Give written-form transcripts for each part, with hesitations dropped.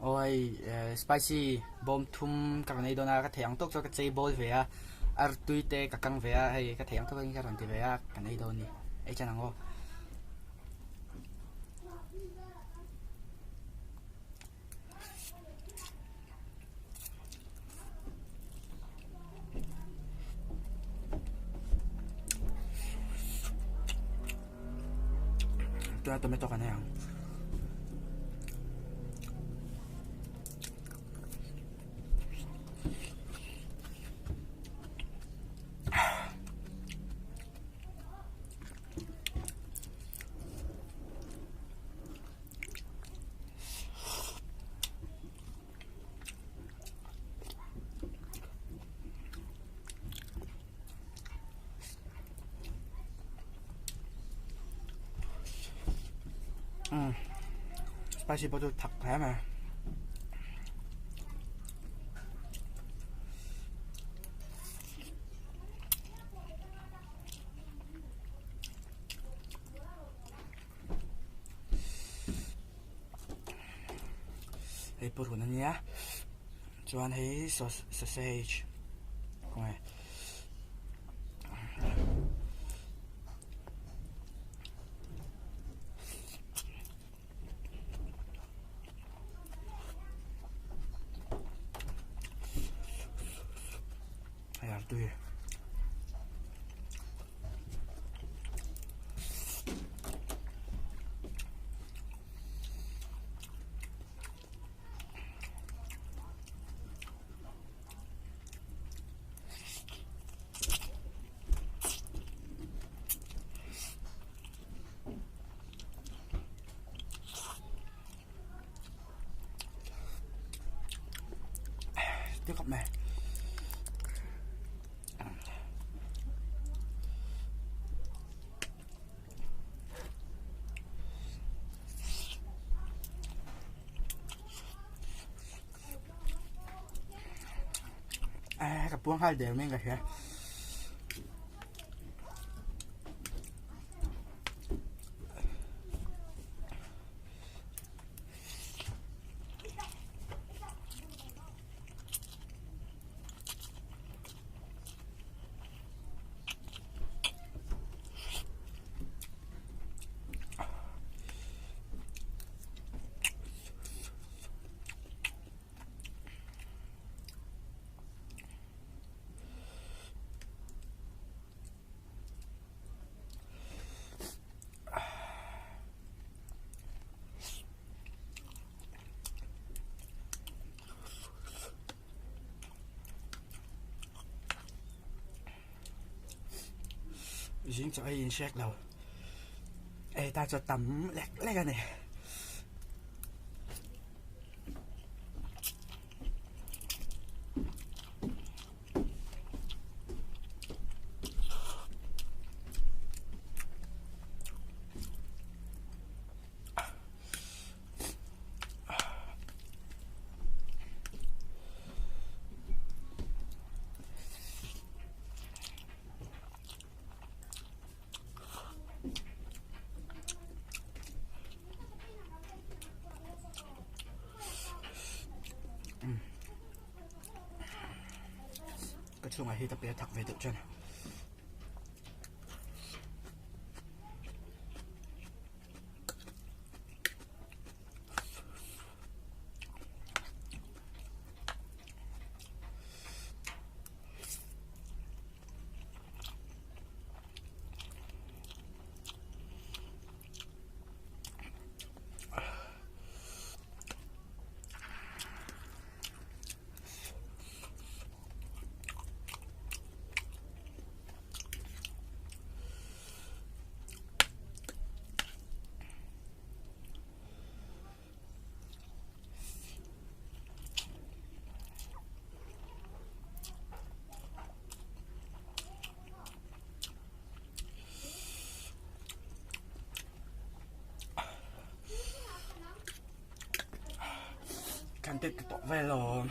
oi spicy bom thum ka nei dona ka theyang tok cho ka chei bol ve a ar tuite ka kang ve a hei ka theyang tok ka ran ti ve a ka nei doni ai chanang o tu tomato ka na yang spicy bottle thật khỏe mà hei bột của nó nhé cho anh thấy sausage không này hay là tươi tiếp cận nàyกับพวงhai đều men gạch hả riêng cho ai insect đâu ê ta cho tắm lẹt lẹt cái này cái chỗ này thì tập biệt thật về tự chân cantik ketok velo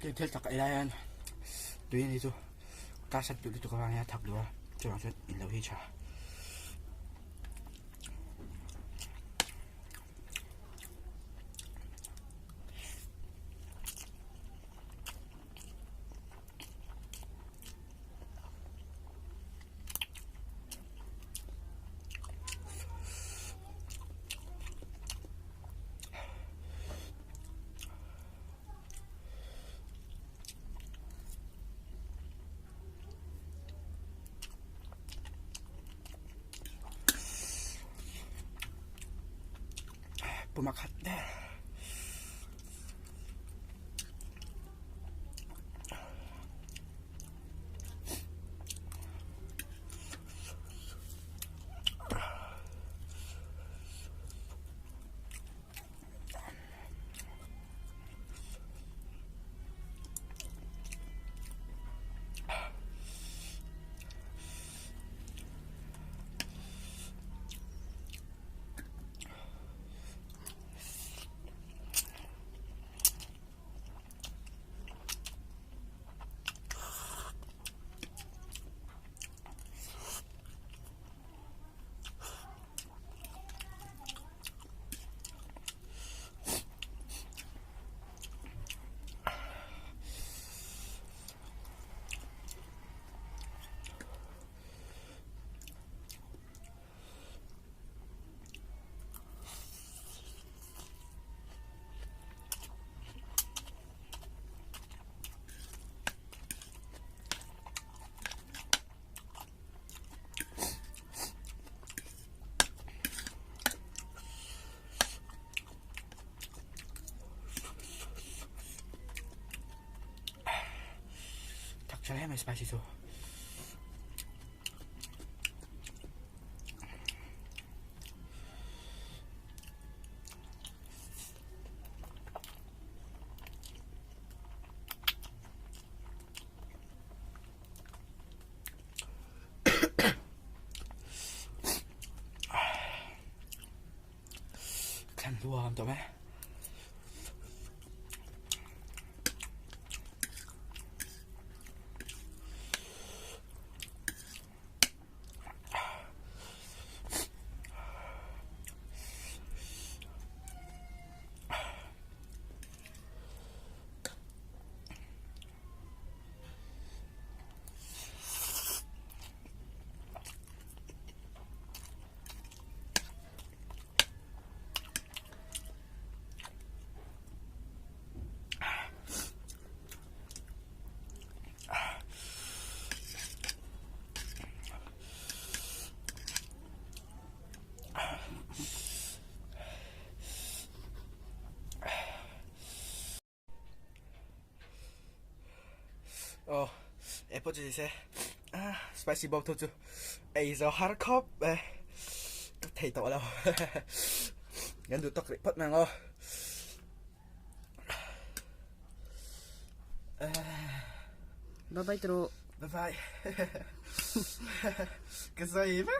cái thiết chặt cái đây tuy nhiên thì ta sắp được cái này thật được cho nó rất lâu hi chả bumakat deh. Should I have my spicy too? Kan du ham tome? Apple gì sẽ spicy bông thôi chứ ấy giờ hard cup thầy tội đâu nhân được tóc phát mang ô bye bye Tro. bye bye cái gì vậy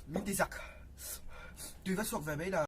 mình đi giặc tuy vắt suộc về bây giờ